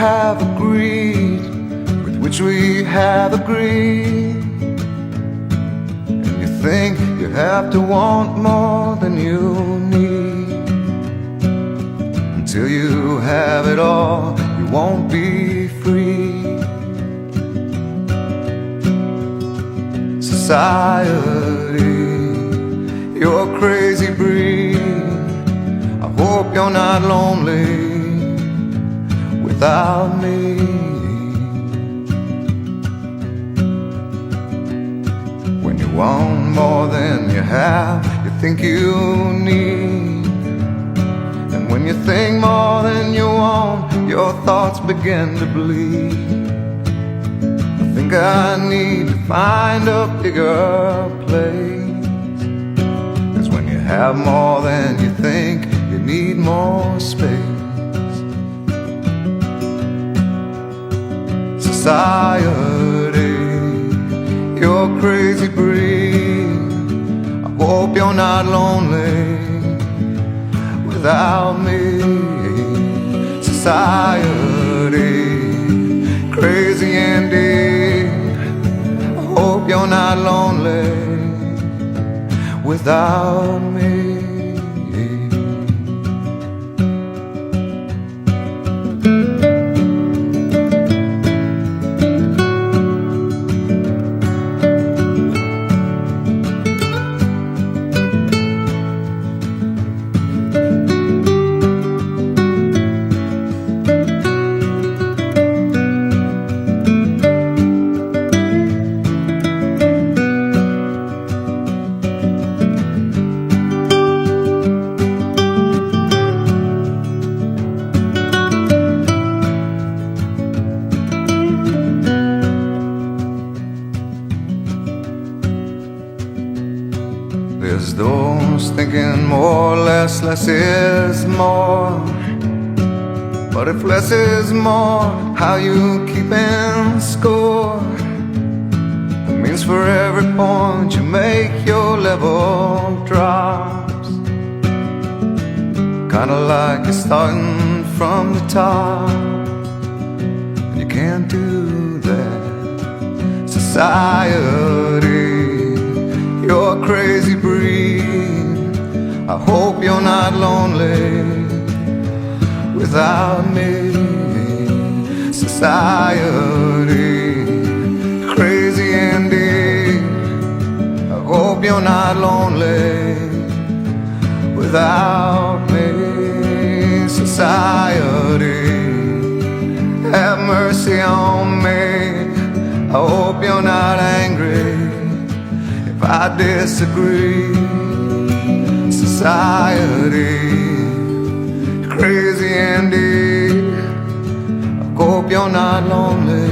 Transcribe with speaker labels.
Speaker 1: have agreed, with which we have agreed. And you think you have to want more than you need. Until you have it all, you won't be free. Society, you're a crazy breed. I hope you're not lonely without me. When you want more than you have, you think you need. And when you think more than you want, your thoughts begin to bleed. I think I need to find a bigger place. 'Cause when you have more than you think, you need more space. Society, you're a crazy breed. I hope you're not lonely without me. Society, crazy indeed. I hope you're not lonely without me. There's those thinking more or less is more. But if less is more, how you keeping score? It means for every point you make, your level drops. Kinda like you're starting from the top. You can't do that. Society, you're a crazy breed. I hope you're not lonely without me. Society, crazy indeed. I hope you're not lonely without me. Society, have mercy on me. I hope you're not angry if I disagree. Society, crazy indeed. I hope you're not lonely